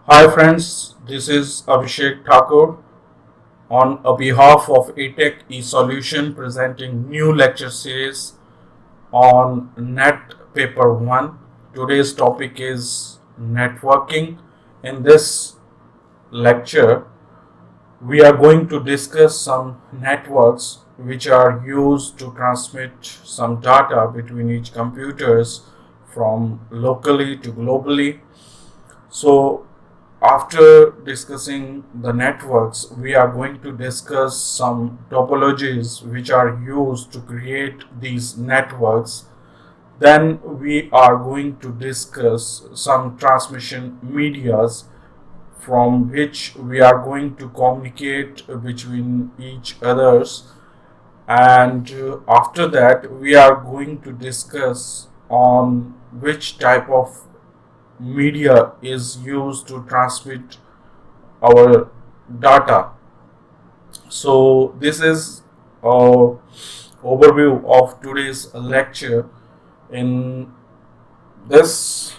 Hi friends, this is Abhishek Thakur on a behalf of ATech eSolution presenting new lecture series on Net Paper 1. Today's topic is networking. In this lecture, we are going to discuss some networks which are used to transmit some data between each computers from locally to globally. So after discussing the networks, we are going to discuss some topologies which are used to create these networks. Then we are going to discuss some transmission medias from which we are going to communicate between each others. And after that, we are going to discuss on which type of media is used to transmit our data. So this is a overview of today's lecture. In this,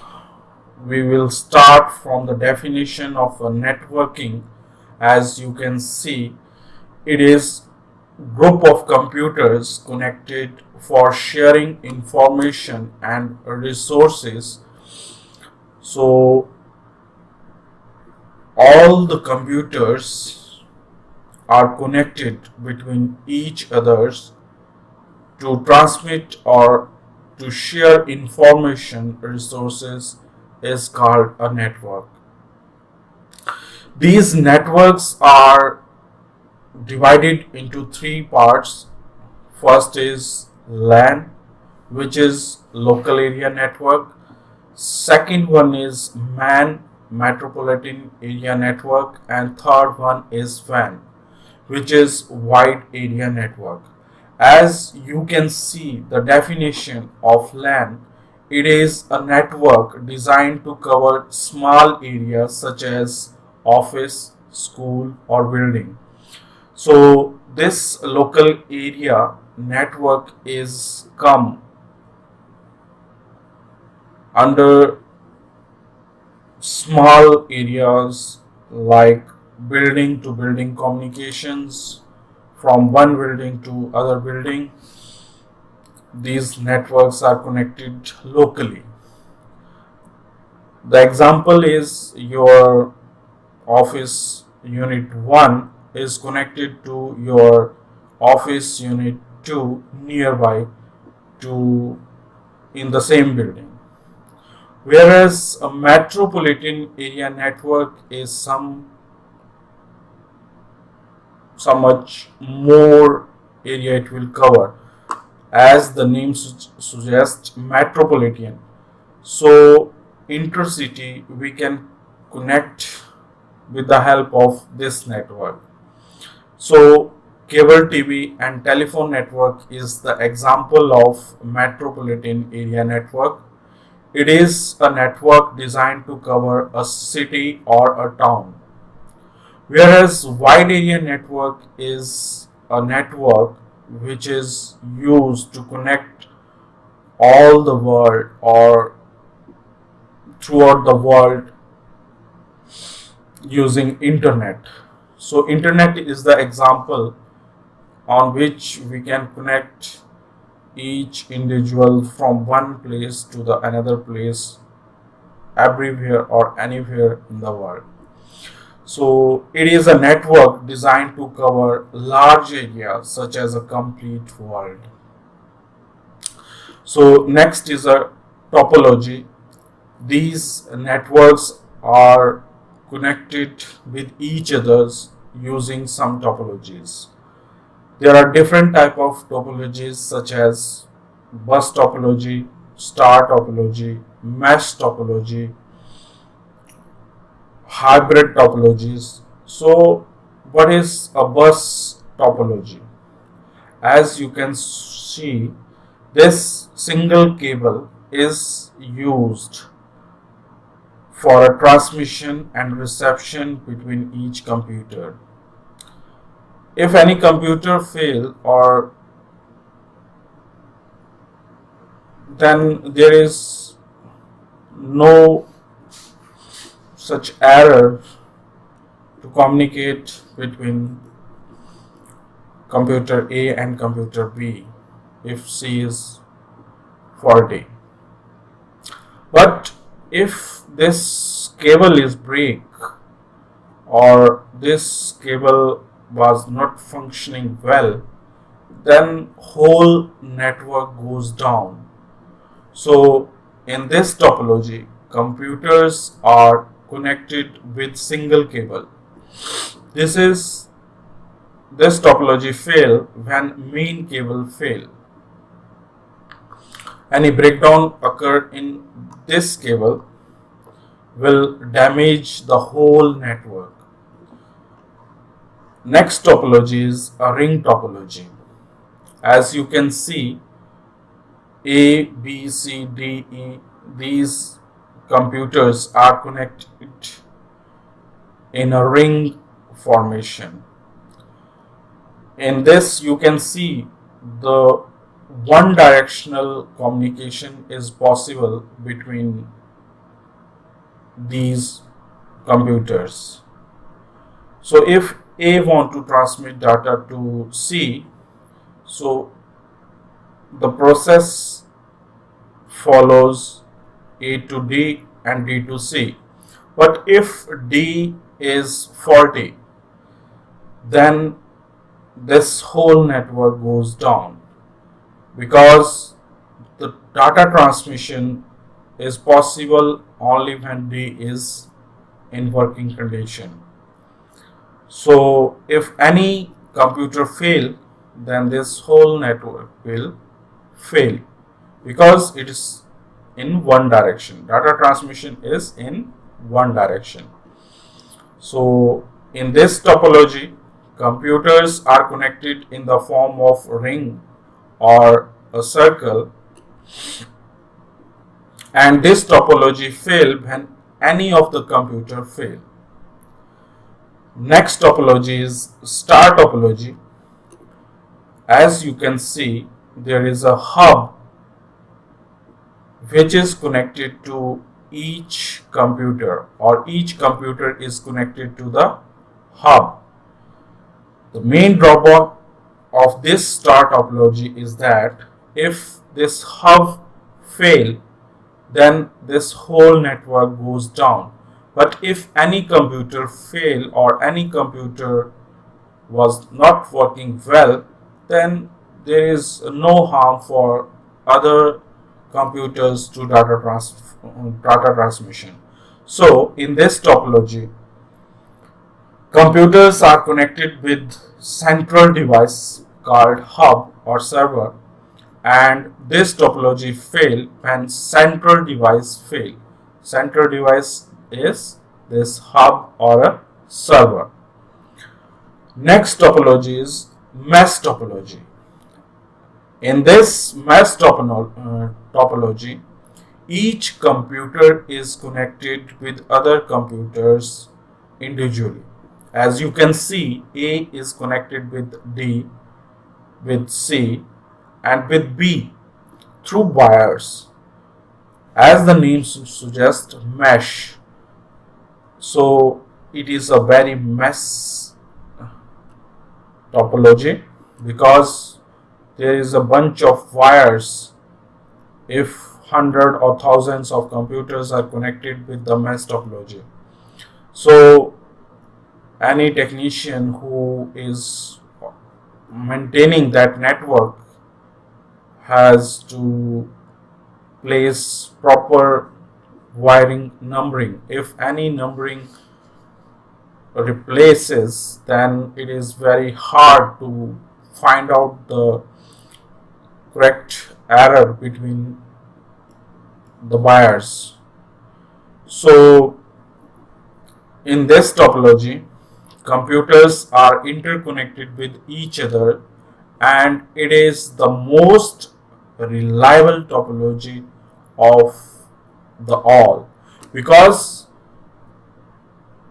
we will start from the definition of a networking. As you can see, it is group of computers connected for sharing information and resources. So all the computers are connected between each others to transmit or to share information resources is called a network. These networks are divided into three parts. First is LAN, which is local area network. Second one is MAN, metropolitan area network, and third one is WAN, which is wide area network. As you can see the definition of LAN, it is a network designed to cover small areas such as office, school or building. So this local area network is come under small areas like building to building communications from one building to other building. These networks are connected locally. The example is your office unit 1 is connected to your office unit 2 nearby to in the same building. Whereas a metropolitan area network is so much more area it will cover, as the name suggests, metropolitan. So intercity we can connect with the help of this network. So cable TV and telephone network is the example of metropolitan area network. It is a network designed to cover a city or a town. Whereas wide area network is a network which is used to connect all the world or throughout the world using internet. So internet is the example on which we can connect each individual from one place to the another place everywhere or anywhere in the world. So it is a network designed to cover large areas such as a complete world. So next is a topology. These networks are connected with each others using some topologies. There are different type of topologies such as bus topology, star topology, mesh topology, hybrid topologies. So what is a bus topology? As you can see, this single cable is used for a transmission and reception between each computer. If any computer fail or then there is no such error to communicate between computer A and computer B if C is faulty. But if this cable is break or this cable was not functioning well, then whole network goes down. So in this topology, computers are connected with single cable. This topology fail when main cable fail. Any breakdown occur in this cable will damage the whole network. Next topology is a ring topology. As you can see, A, B, C, D, E, these computers are connected in a ring formation. In this, you can see the one directional communication is possible between these computers. So if A want to transmit data to C, so the process follows A to D and D to C. But if D is faulty, then this whole network goes down, because the data transmission is possible only when D is in working condition. So if any computer fail, then this whole network will fail, because it is in one direction. Data transmission is in one direction. So in this topology, computers are connected in the form of a ring or a circle, and this topology fail when any of the computer fail. Next topology is star topology. As you can see, there is a hub which is connected to each computer, or each computer is connected to the hub. The main drawback of this star topology is that if this hub fail, then this whole network goes down. But if any computer fail or any computer was not working well, then there is no harm for other computers to data transmission. So in this topology, computers are connected with central device called hub or server, and this topology fail when central device fail. Central device is this hub or a server. Next topology is mesh topology. In this mesh topology, each computer is connected with other computers individually. As you can see, A is connected with D, with C, and with B through wires. As the name suggests, mesh. So it is a very mesh topology, because there is a bunch of wires if hundred or thousands of computers are connected with the mesh topology. So any technician who is maintaining that network has to place proper wiring numbering. If any numbering replaces, then it is very hard to find out the correct error between the wires. So in this topology, computers are interconnected with each other, and it is the most reliable topology of the all, because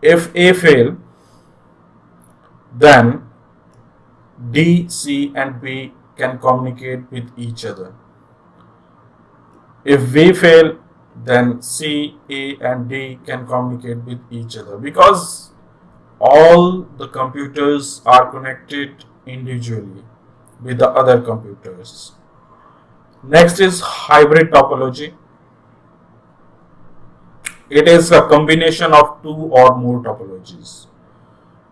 if A fail, then D, C and B can communicate with each other. If V fail, then C, A and D can communicate with each other, because all the computers are connected individually with the other computers. Next is hybrid topology. It is a combination of two or more topologies.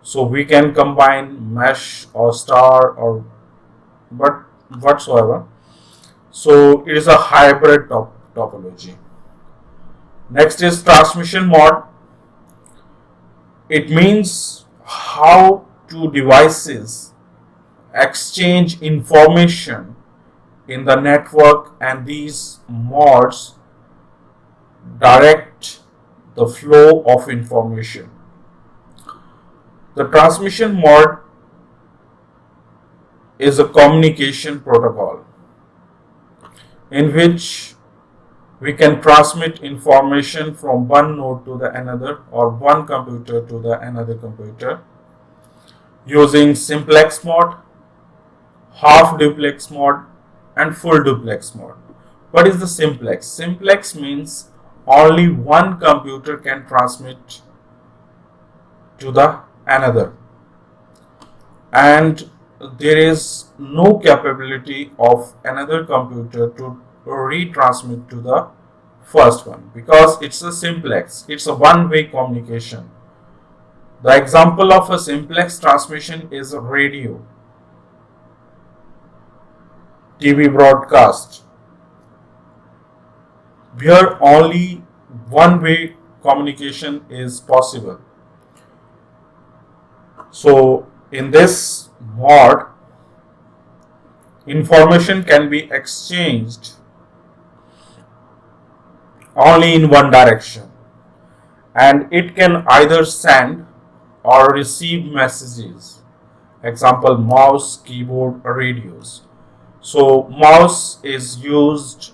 So we can combine mesh or star or but whatsoever. So it is a hybrid topology. Next is transmission mode. It means how two devices exchange information in the network, and these modes direct the flow of information. The transmission mode is a communication protocol in which we can transmit information from one node to the another, or one computer to the another computer, using simplex mode, half duplex mode and full duplex mode. What is the simplex? Simplex means only one computer can transmit to the another, and there is no capability of another computer to retransmit to the first one, because it's a simplex, it's a one-way communication. The example of a simplex transmission is a radio, TV broadcast, where only one-way communication is possible. So in this mode, information can be exchanged only in one direction, and it can either send or receive messages. Example, mouse, keyboard, radios. So mouse is used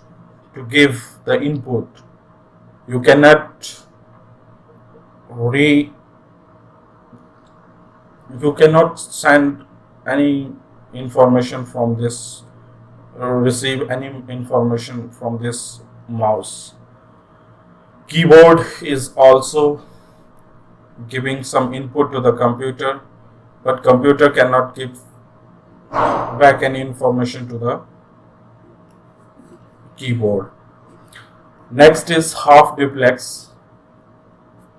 to give the input. You cannot send any information from this, receive any information from this mouse. Keyboard is also giving some input to the computer, but computer cannot give back any information to the keyboard. Next is half duplex.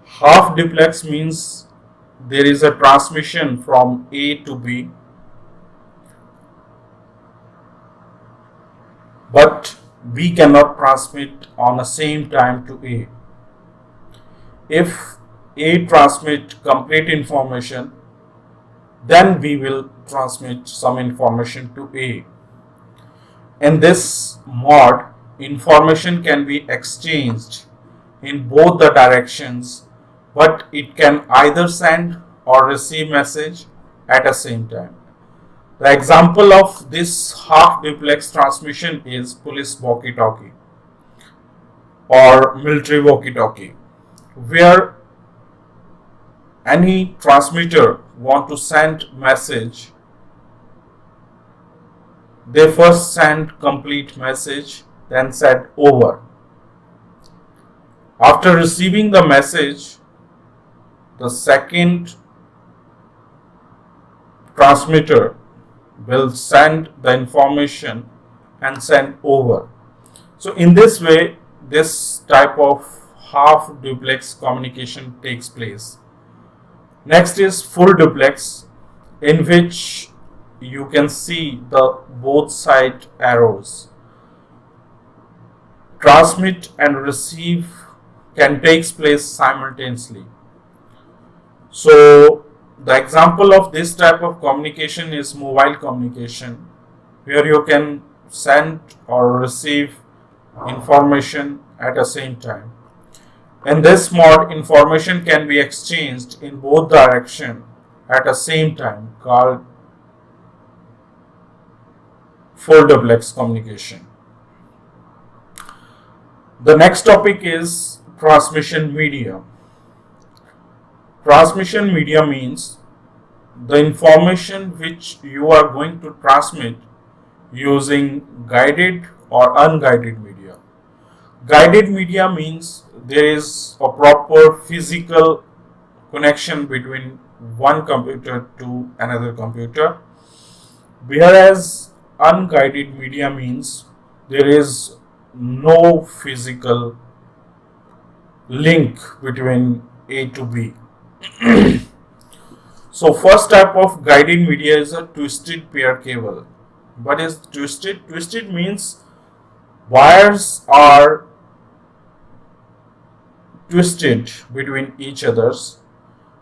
Half duplex means there is a transmission from A to B, but we cannot transmit on the same time to A. If A transmit complete information, then we will transmit some information to A. In this mode, information can be exchanged in both the directions, but it can either send or receive message at the same time. The example of this half duplex transmission is police walkie-talkie or military walkie-talkie, where any transmitter want to send message, they first send complete message, then send over. After receiving the message, the second transmitter will send the information and send over. So in this way, this type of half duplex communication takes place. Next is full duplex, in which you can see the both side arrows. Transmit and receive can take place simultaneously. So the example of this type of communication is mobile communication, where you can send or receive information at the same time. In this mode, information can be exchanged in both directions at the same time, called full duplex communication. The next topic is transmission media. Transmission media means the information which you are going to transmit using guided or unguided media. Guided media means there is a proper physical connection between one computer to another computer, whereas unguided media means there is no physical link between A to B. So first type of guided media is a twisted pair cable. What is twisted? Twisted means wires are twisted between each others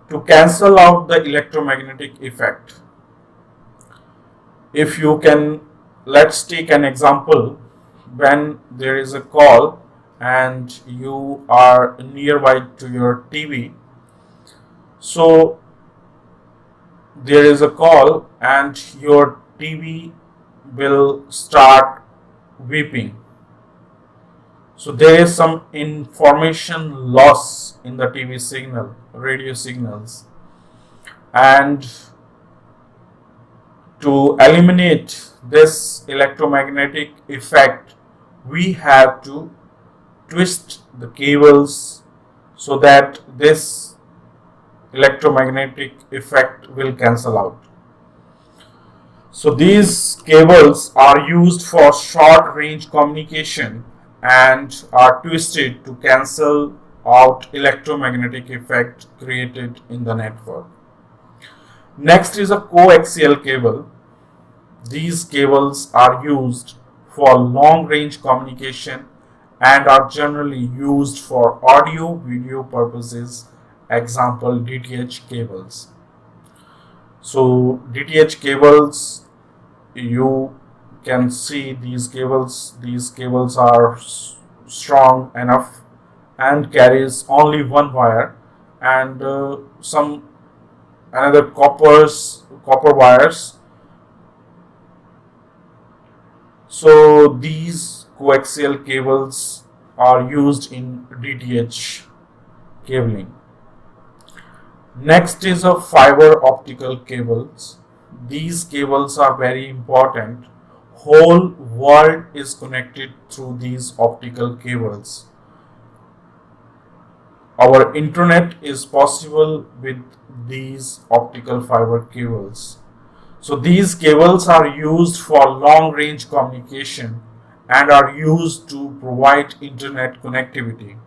to cancel out the electromagnetic effect. If you can, let's take an example. When there is a call and you are nearby to your TV, so there is a call and your TV will start beeping. So there is some information loss in the TV signal, radio signals, and to eliminate this electromagnetic effect, we have to twist the cables so that this electromagnetic effect will cancel out. So these cables are used for short range communication and are twisted to cancel out electromagnetic effect created in the network. Next is a coaxial cable. These cables are used for long range communication and are generally used for audio video purposes, example DTH cables. So DTH cables, you can see these cables are strong enough and carries only one wire, and some another copper wires. So these coaxial cables are used in DTH cabling. Next is a fiber optical cables. These cables are very important. Whole world is connected through these optical cables. Our internet is possible with these optical fiber cables. So these cables are used for long range communication and are used to provide internet connectivity.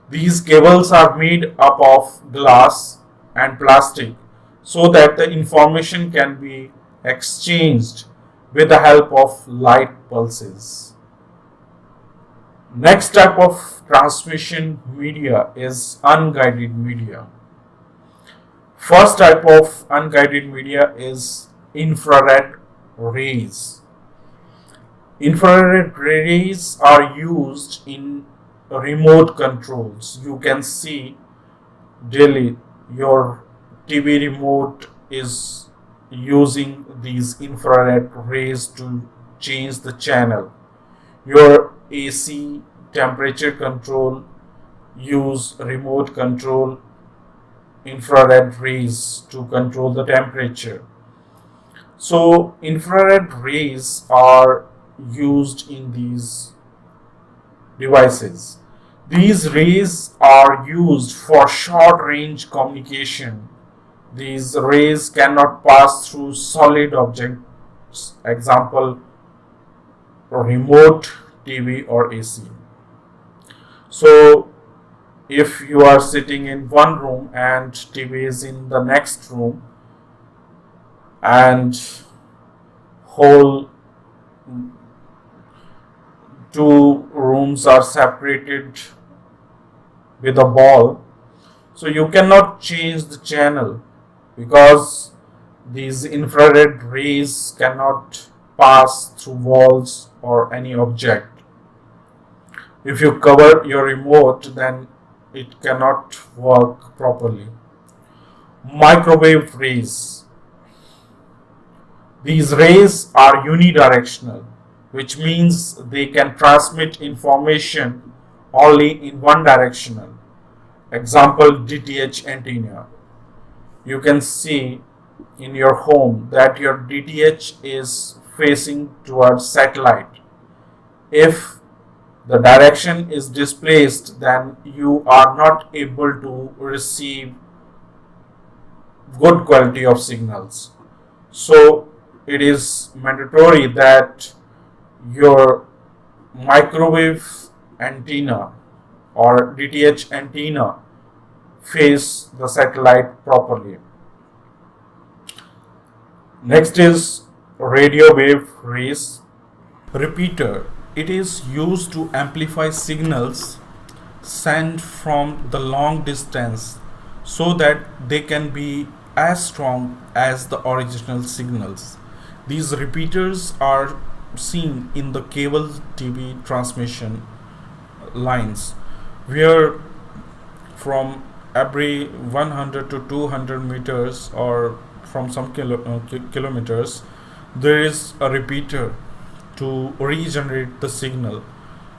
These cables are made up of glass and plastic so that the information can be exchanged with the help of light pulses. Next type of transmission media is unguided media. First type of unguided media is infrared rays. Infrared rays are used in remote controls. You can see daily your TV remote is using these infrared rays to change the channel. Your AC temperature control use remote control infrared rays to control the temperature. So infrared rays are used in these devices. These rays are used for short range communication. These rays cannot pass through solid objects, example remote TV or AC. So if you are sitting in one room and TV is in the next room and whole two rooms are separated with a ball, so you cannot change the channel because these infrared rays cannot pass through walls or any object. If you cover your remote, then it cannot work properly. Microwave rays. These rays are unidirectional, which means they can transmit information only in one direction. Example DTH antenna. You can see in your home that your DTH is facing towards satellite. If the direction is displaced, then you are not able to receive good quality of signals. So it is mandatory that your microwave antenna or DTH antenna face the satellite properly. Next is radio wave race repeater. It is used to amplify signals sent from the long distance so that they can be as strong as the original signals. These repeaters are seen in the cable TV transmission lines where from every 100 to 200 meters or from some kilometers there is a repeater to regenerate the signal.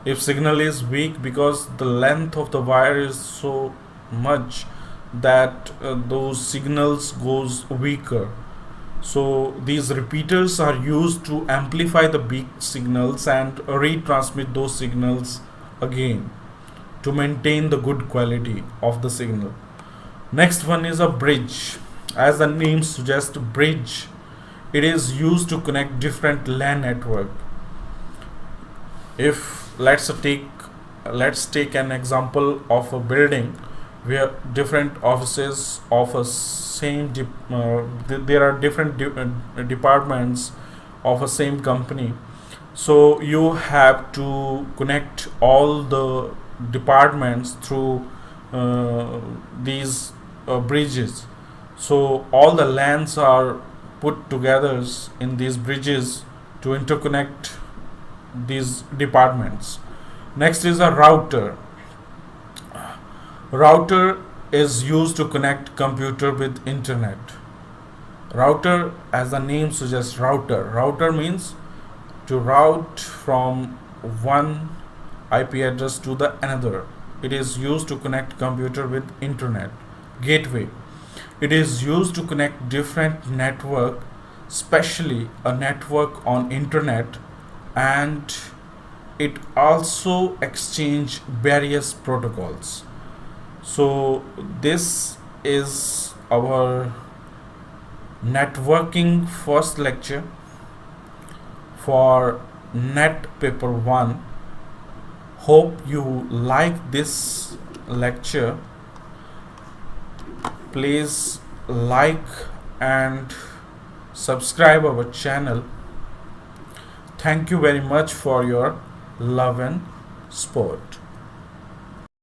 If signal is weak because the length of the wire is so much that those signals goes weaker, so these repeaters are used to amplify the weak signals and retransmit those signals again to maintain the good quality of the signal. Next one is a bridge. As the name suggests, bridge, it is used to connect different LAN network. If let's take an example of a building where different offices of a same there are different departments of a same company, so you have to connect all the departments through these bridges. So all the LANs are put together in these bridges to interconnect these departments. Next is a router. Router is used to connect computer with internet. Router, as the name suggests, router means to route from one IP address to the another. It is used to connect computer with internet. Gateway, it is used to connect different network, especially a network on internet, and it also exchange various protocols. So this is our networking first lecture for net paper 1. Hope you like this lecture. Please like and subscribe our channel. Thank you very much for your love and support.